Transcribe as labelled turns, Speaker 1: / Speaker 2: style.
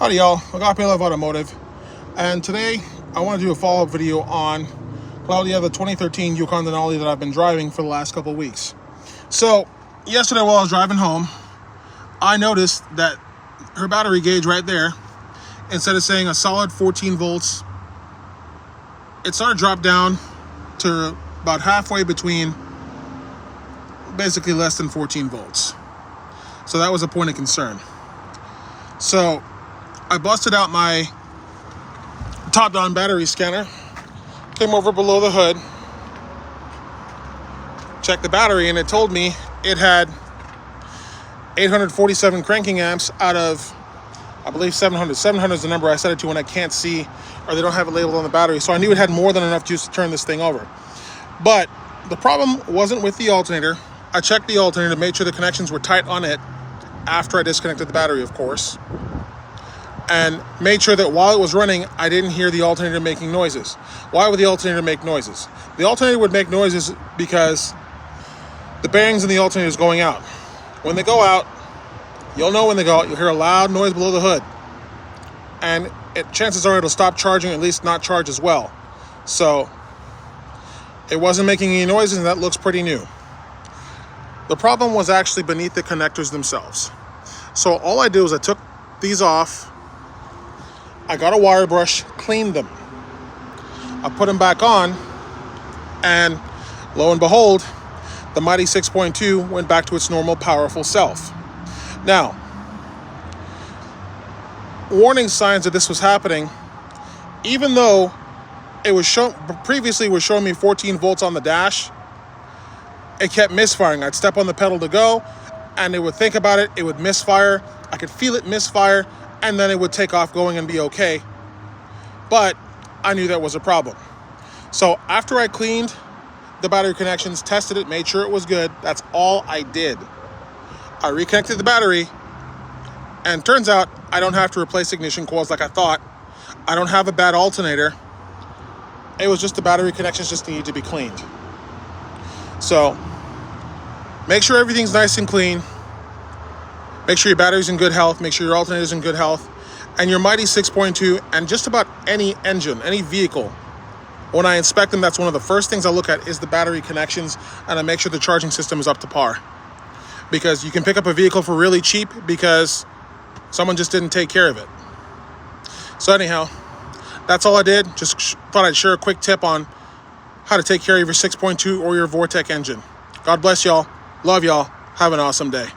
Speaker 1: Howdy y'all, Agape Love Automotive, and today I want to do a follow-up video on Claudia, the 2013 Yukon Denali that I've been driving for the last couple of weeks. So yesterday while I was driving home, I noticed that her battery gauge right there, instead of saying a solid 14 volts, it started to drop down to about halfway between basically less than 14 volts. So that was a point of concern. So I busted out my top-down battery scanner, came over below the hood, checked the battery, and it told me it had 847 cranking amps out of, I believe, 700. 700 is the number I set it to when I can't see or they don't have it labeled on the battery. So I knew it had more than enough juice to turn this thing over. But the problem wasn't with the alternator. I checked the alternator, made sure the connections were tight on it after I disconnected the battery, of course, and made sure that while it was running, I didn't hear the alternator making noises. Why would the alternator make noises? The alternator would make noises because the bearings in the alternator is going out. When they go out, you'll know when they go out, you'll hear a loud noise below the hood. And chances are it'll stop charging, or at least not charge as well. So it wasn't making any noises, and that looks pretty new. The problem was actually beneath the connectors themselves. So all I did was I took these off, I got a wire brush, cleaned them. I put them back on, and lo and behold, the mighty 6.2 went back to its normal powerful self. Now, warning signs that this was happening, even though it was previously was showing me 14 volts on the dash, it kept misfiring. I'd step on the pedal to go, and it would think about it, it would misfire. I could feel it misfire, and then it would take off going and be okay. But I knew that was a problem. So after I cleaned the battery connections, tested it, made sure it was good, that's all I did. I reconnected the battery, and turns out I don't have to replace ignition coils like I thought. I don't have a bad alternator. It was just the battery connections just needed to be cleaned. So make sure everything's nice and clean. Make sure your battery's in good health. Make sure your alternator's in good health. And your mighty 6.2, and just about any engine, any vehicle, when I inspect them, that's one of the first things I look at is the battery connections, and I make sure the charging system is up to par. Because you can pick up a vehicle for really cheap because someone just didn't take care of it. So anyhow, that's all I did. Just thought I'd share a quick tip on how to take care of your 6.2 or your Vortech engine. God bless y'all. Love y'all. Have an awesome day.